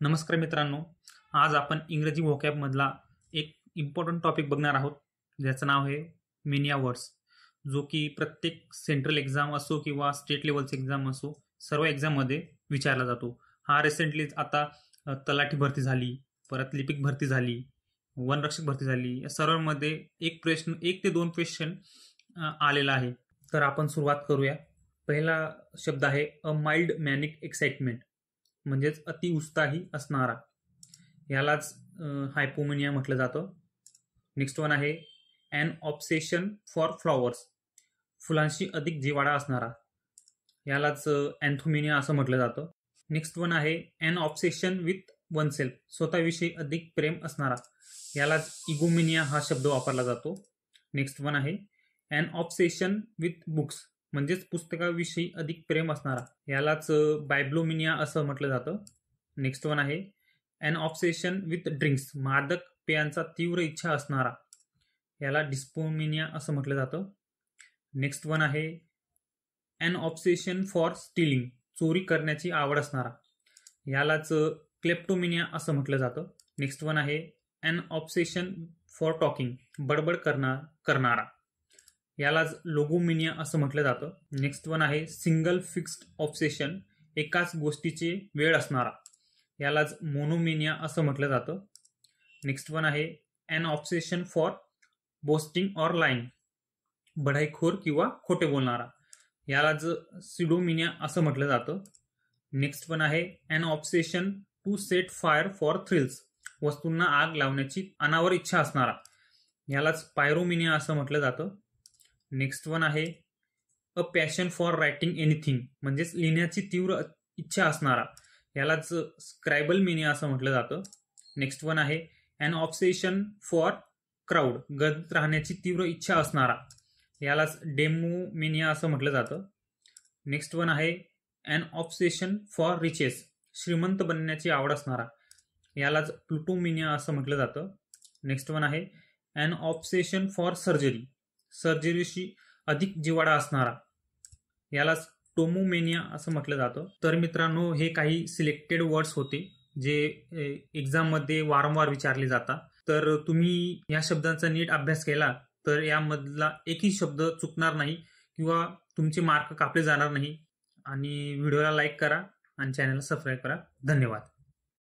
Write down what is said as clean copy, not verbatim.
नमस्कार मित्रांनो, आज आपण इंग्रजी व्होकॅब मधला एक इम्पॉर्टंट टॉपिक बघणार आहोत, ज्याचं नाव आहे मेनिया वर्ड्स, जो की प्रत्येक सेंट्रल एक्झाम असो किंवा स्टेट लेवलचे एक्झाम असो, सर्व एक्झाममध्ये विचारला जातो. हा रिसेंटलीच आता तलाठी भरती झाली, परत लिपिक भरती झाली, वनरक्षक भरती झाली, या सर्वांमध्ये एक ते दोन क्वेश्चन आलेला आहे. तर आपण सुरुवात करूया. पहिला शब्द आहे अ माइल्ड मॅनिक एक्साइटमेंट, म्हणजेच अति उत्साही असणारा, यालाच हायपोमेनिया म्हटलं जातं. नेक्स्ट वन आहे अन ऑब्सेशन फॉर फ्लॉवर्स, फुलांशी अधिक जिव्हाळा असणारा, यालाच अँथोमेनिया असं म्हटलं जातं. नेक्स्ट वन आहे अन ऑब्सेशन विथ वनसेल्फ, स्वतःविषयी अधिक प्रेम असणारा, यालाच इगोमेनिया हा शब्द वापरला जातो. नेक्स्ट वन आहे अन ऑब्सेशन विथ बुक्स, म्हणजेच पुस्तकाविषयी अधिक प्रेम असणारा, यालाच बायब्लोमिनिया असं म्हटलं जातं. नेक्स्ट वन आहे अन ऑब्सेशन विथ ड्रिंक्स, मादक पेयांचा तीव्र इच्छा असणारा, याला डिस्पोमिनिया असं म्हटलं जातं. नेक्स्ट वन आहे अन ऑब्सेशन फॉर स्टीलिंग, चोरी करण्याची आवड असणारा, यालाच क्लेप्टोमिनिया असं म्हटलं जातं. नेक्स्ट वन आहे अन ऑब्सेशन फॉर टॉकिंग, बडबड करणारा, यालाच लोगोमिनिया असं म्हटलं जातं. नेक्स्ट वन आहे सिंगल फिक्स्ड ऑब्सेशन, एकाच गोष्टीची वेळ असणारा, यालाच मोनोमिनिया असं म्हटलं जातं. नेक्स्ट वन आहे an obsession for boasting or lying, बढाईखोर किंवा खोटे बोलणारा, यालाच सिडोमिनिया असं म्हटलं जातं. नेक्स्ट वन आहे an obsession to set fire for thrills, वस्तूंना आग लावण्याची अनावर इच्छा असणारा, यालाच पायरोमिनिया असं म्हटलं जातं. नेक्स्ट वन आहे अ पॅशन फॉर रायटिंग एनिथिंग, म्हणजेच लिहिण्याची तीव्र इच्छा असणारा, यालाच स्क्रायबलमिनिया असं म्हटलं जातं. नेक्स्ट वन आहे अन ऑब्सेशन फॉर क्राऊड, गर्दीत राहण्याची तीव्र इच्छा असणारा, यालाच डेमोमिनिया असं म्हटलं जातं. नेक्स्ट वन आहे अन ऑब्सेशन फॉर रिचेस, श्रीमंत बनण्याची आवड असणारा, यालाच प्लुटोमिनिया असं म्हटलं जातं. नेक्स्ट वन आहे अन ऑब्सेशन फॉर सर्जरी, सर्जरीशी अधिक जिव्हाळा असणारा, यालाच टोमोमेनिया असं म्हटलं जातं. तर मित्रांनो, हे काही सिलेक्टेड वर्ड्स होते जे एक्झाममध्ये वारंवार विचारले जातात. तर तुम्ही या शब्दांचा नीट अभ्यास केला तर यामधला एकही शब्द चुकणार नाही किंवा तुमचे मार्क कापले जाणार नाही. आणि व्हिडिओला लाईक करा आणि चॅनलला सबस्क्राईब करा. धन्यवाद.